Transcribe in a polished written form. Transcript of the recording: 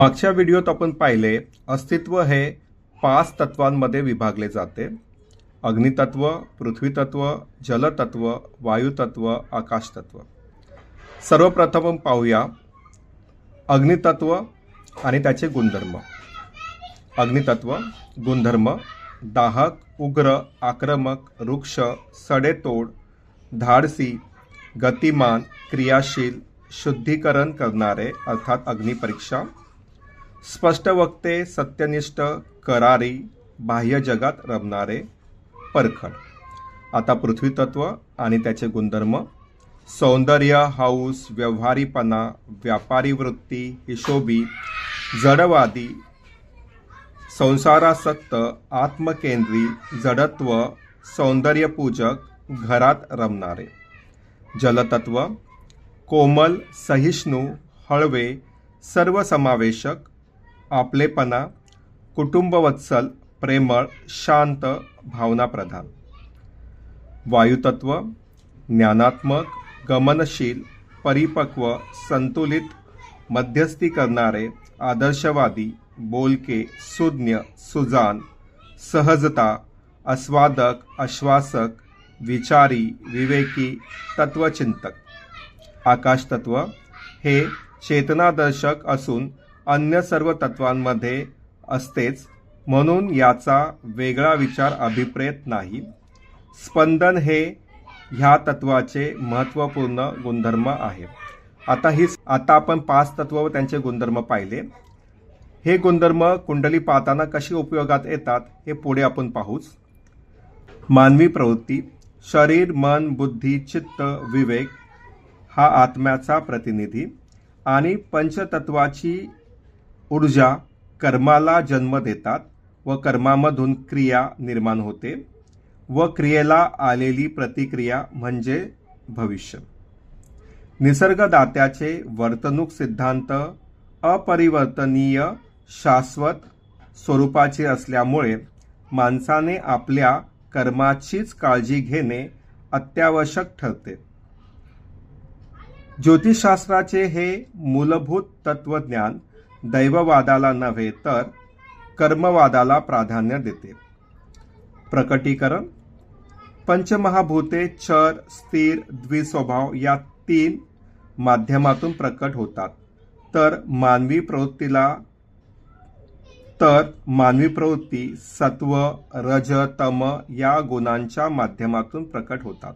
मागच्या व्हिडिओत आपण पाहिले अस्तित्व हे 5 तत्वांमध्ये विभागले जाते. अग्नितत्व, पृथ्वीतत्व, जलतत्व, वायुतत्व, आकाशतत्व. सर्वप्रथम आपण पाहूया अग्नितत्व आणि त्याचे गुणधर्म. अग्नितत्व गुणधर्म: दाहक, उग्र, आक्रमक, रुक्ष, सडेतोड, धाडसी, गतिमान, क्रियाशील, शुद्धीकरण करणारे अर्थात अग्निपरीक्षा, स्पष्टवक्ते, सत्यनिष्ठ, करारी, बाह्य जगात रमणारे, परखड. आता पृथ्वीतत्व आणि त्याचे गुणधर्म: सौंदर्य, हौस, व्यवहारीपणा, व्यापारी वृत्ती, हिशोबी, जडवादी, संसारासक्त, आत्मकेंद्री, जडत्व, सौंदर्यपूजक, घरात रमणारे. जलतत्व: कोमल, सहिष्णू, हळवे, सर्वसमावेशक, आपलेपणा, कुटुंबवत्सल, प्रेमळ, शांत, भावनाप्रधान. वायुतत्व: ज्ञानात्मक, गमनशील, परिपक्व, संतुलित, मध्यस्थी करणारे, आदर्शवादी, बोलके, सुज्ञ, सुजान, सहजता, आस्वादक, आश्वासक, विचारी, विवेकी, तत्वचिंतक. आकाशतत्व हे चेतनादर्शक असून अन्य सर्व तत्वांमध्ये असतेच, म्हणून याचा वेगळा विचार अभिप्रेत नाही. स्पंदन हे ह्या तत्वाचे महत्त्वपूर्ण गुणधर्म आहे. आता आपण 5 तत्व व त्यांचे गुणधर्म पाहिले. हे गुणधर्म कुंडली पाहताना कशी उपयोगात येतात हे पुढे आपण पाहूच. मानवी प्रवृत्ती: शरीर, मन, बुद्धी, चित्त, विवेक हा आत्म्याचा प्रतिनिधी आणि पंचतत्वाची ऊर्जा कर्माला जन्म देतात व कर्मामधून क्रिया निर्माण होते व क्रियेला आलेली प्रतिक्रिया म्हणजे भविष्य. निसर्गदात्याचे वर्तणूक सिद्धांत अपरिवर्तनीय, शाश्वत स्वरूपाचे असल्यामुळे माणसाने आपल्या कर्माचीच काळजी घेणे अत्यावश्यक ठरते. ज्योतिषशास्त्राचे हे मूलभूत तत्वज्ञान दैववादाला नव्हे तर कर्मवादाला प्राधान्य देते. प्रकटीकरण: पंचमहाभूते चर, स्थिर, द्विस्वभाव या 3 माध्यमातून प्रकट होतात, तर मानवी प्रवृत्ती सत्व, रज, तम या गुणांच्या माध्यमातून प्रकट होतात.